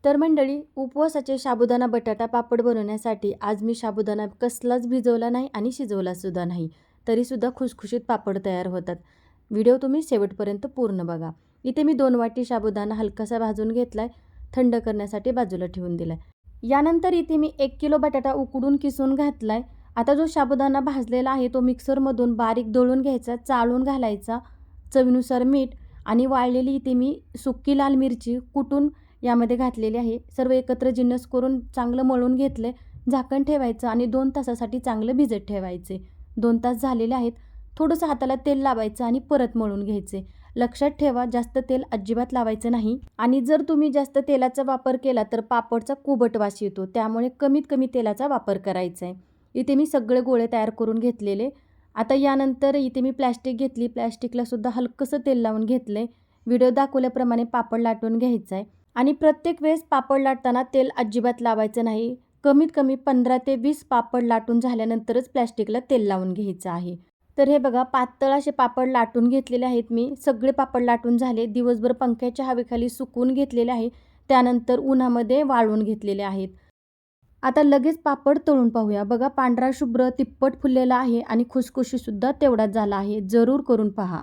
तर मंडळी, उपवासाचे साबुदाणा बटाटा पापड बनवण्यासाठी आज मी साबुदाणा कसलाच भिजवला नाही आणि शिजवलासुद्धा नाही, तरीसुद्धा खुसखुशीत पापड तयार होतात. व्हिडिओ तुम्ही शेवटपर्यंत पूर्ण बघा. इथे मी 2 वाटी साबुदाणा हलकासा भाजून घेतलाय, थंड करण्यासाठी बाजूला ठेवून दिलाय. यानंतर इथे मी 1 किलो बटाटा उकडून किसून घातलाय. आता जो साबुदाणा भाजलेला आहे तो मिक्सरमधून बारीक दळून घ्यायचा, चाळून घालायचा, चवीनुसार मीठ आणि वाळलेली इथे मी सुकी लाल मिरची कुटून यामध्ये घातलेली आहे. सर्व एकत्र जिन्नस करून चांगलं मळून घेतले. झाकण ठेवायचं आणि 2 तासासाठी चांगलं भिजत ठेवायचे. 2 तास झालेले आहेत. थोडंसं हाताला तेल लावायचं आणि परत मळून घ्यायचे. लक्षात ठेवा, जास्त तेल अजिबात लावायचं नाही आणि जर तुम्ही जास्त तेलाचा वापर केला तर पापडचा कुबट वास येतो. त्यामुळे कमीत कमी तेलाचा वापर करायचा आहे. इथे मी सगळे गोळे तयार करून घेतलेले. आता यानंतर इथे मी प्लॅस्टिक घेतली. प्लॅस्टिकलासुद्धा हलकंसं तेल लावून घेतलं. व्हिडिओ दाखवल्याप्रमाणे पापड लाटून घ्यायचा आहे. आणि प्रत्येक वेळेस पापड लाटताना तेल अजिबात लावायचं नाही. कमीत कमी 15 ते 20 पापड लाटून झाल्यानंतरच प्लॅस्टिकला तेल लावून घ्यायचं आहे. तर हे बघा, पातळ असे पापड लाटून घेतलेले आहेत मी. सगळे पापड लाटून झाले. दिवसभर पंख्याच्या हवेखाली सुकवून घेतलेले आहे. त्यानंतर उन्हामध्ये वाळवून घेतलेले आहेत. आता लगेच पापड तळून पाहूया. बघा, पांढरा शुभ्र तिप्पट फुललेला आहे आणि खुसखुशीसुद्धा तेवढाच झाला आहे. जरूर करून पहा.